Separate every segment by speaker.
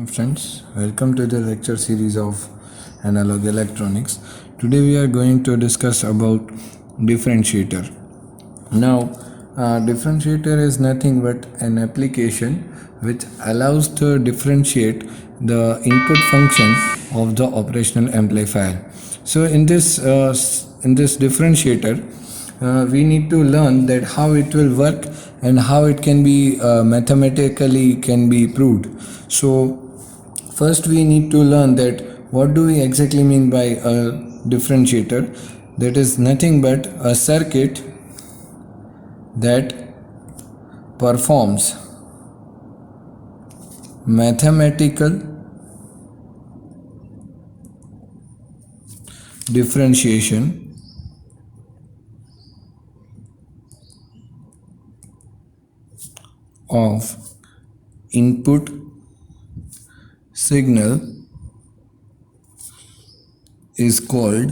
Speaker 1: Friends, welcome to the lecture series of analog electronics. Today we are going to discuss about differentiator. Now, differentiator is nothing but an application which allows to differentiate the input function of the operational amplifier. So in this differentiator, we need to learn that how it will work and how it can be mathematically can be proved. So first we need to learn that what do we exactly mean by a differentiator. That is nothing but a circuit that performs mathematical differentiation of input signal is called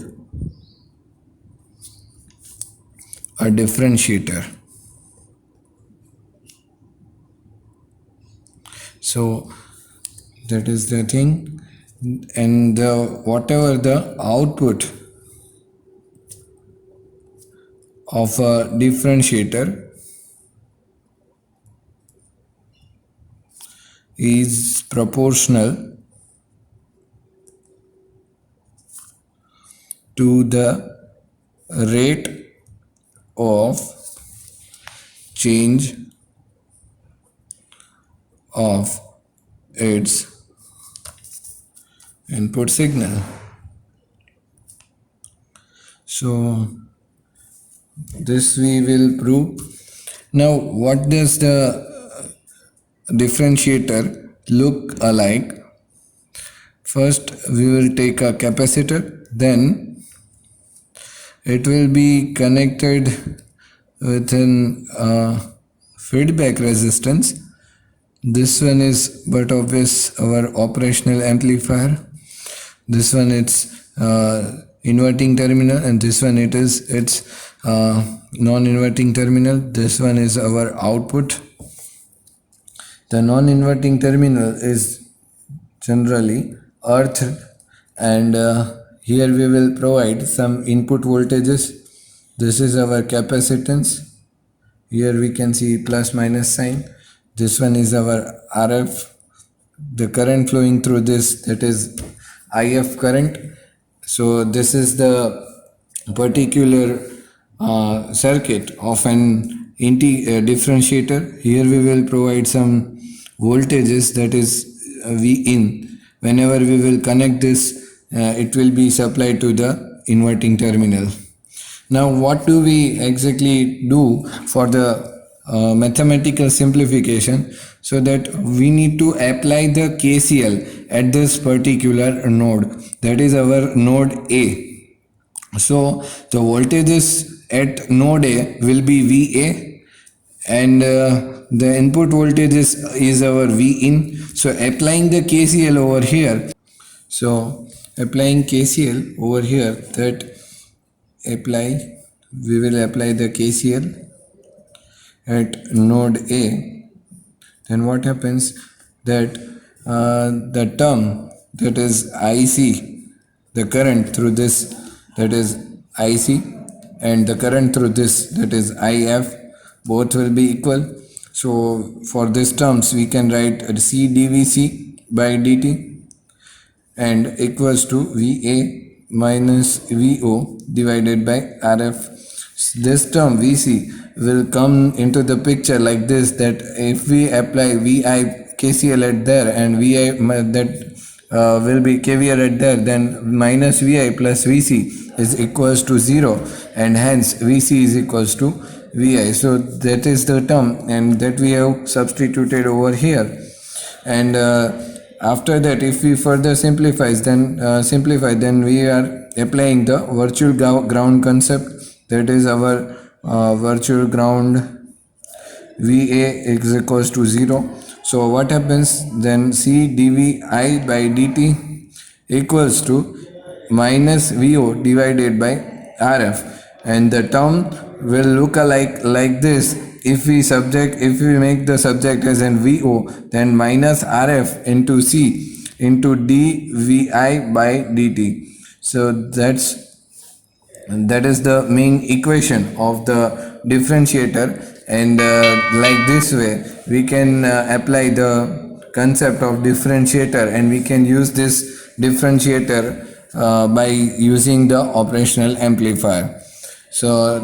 Speaker 1: a differentiator. So that is the thing, and whatever the output of a differentiator is proportional to the rate of change of its input signal. So this we will prove. Now what does the differentiator look alike? First we will take a capacitor, then it will be connected with an feedback resistance. This one is but obvious our operational amplifier. This one it's inverting terminal, and this one it's non-inverting terminal. This one is our output. The non-inverting terminal is generally earthed, and here we will provide some input voltages. This is our capacitance. Here we can see plus minus sign. This one is our RF. The current flowing through this, that is IF current. So this is the particular circuit of an differentiator. Here we will provide some voltages, that is V in. Whenever we will connect this, it will be supplied to the inverting terminal. Now what do we exactly do for the mathematical simplification? So that we need to apply the KCL at this particular node, that is our node A. So the voltages at node A will be VA, and the input voltage is our V in. So applying the KCL over here, so applying KCL over here, that we will apply the KCL at node A. Then what happens, that the term, that is IC, the current through this, that is IC, and the current through this, that is IF, both will be equal. So for these terms we can write C dVc by dt and equals to VA minus VO divided by RF. This term VC will come into the picture like this, that if we apply VI KCL at there and VI that will be KVL at there, then minus VI plus VC is equals to 0, and hence VC is equals to VI. So that is the term, and that we have substituted over here. And after that, if we further simplify, then we are applying the virtual ground concept, that is our virtual ground VA is equals to 0. So what happens then, C dVi by dt equals to minus VO divided by RF, and the term will look like this, if we make the subject as an VO, then minus RF into C into dVi by dt. So that is the main equation of the differentiator, and like this way we can apply the concept of differentiator, and we can use this differentiator by using the operational amplifier. So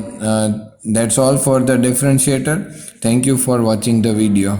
Speaker 1: that's all for the differentiator. Thank you for watching the video.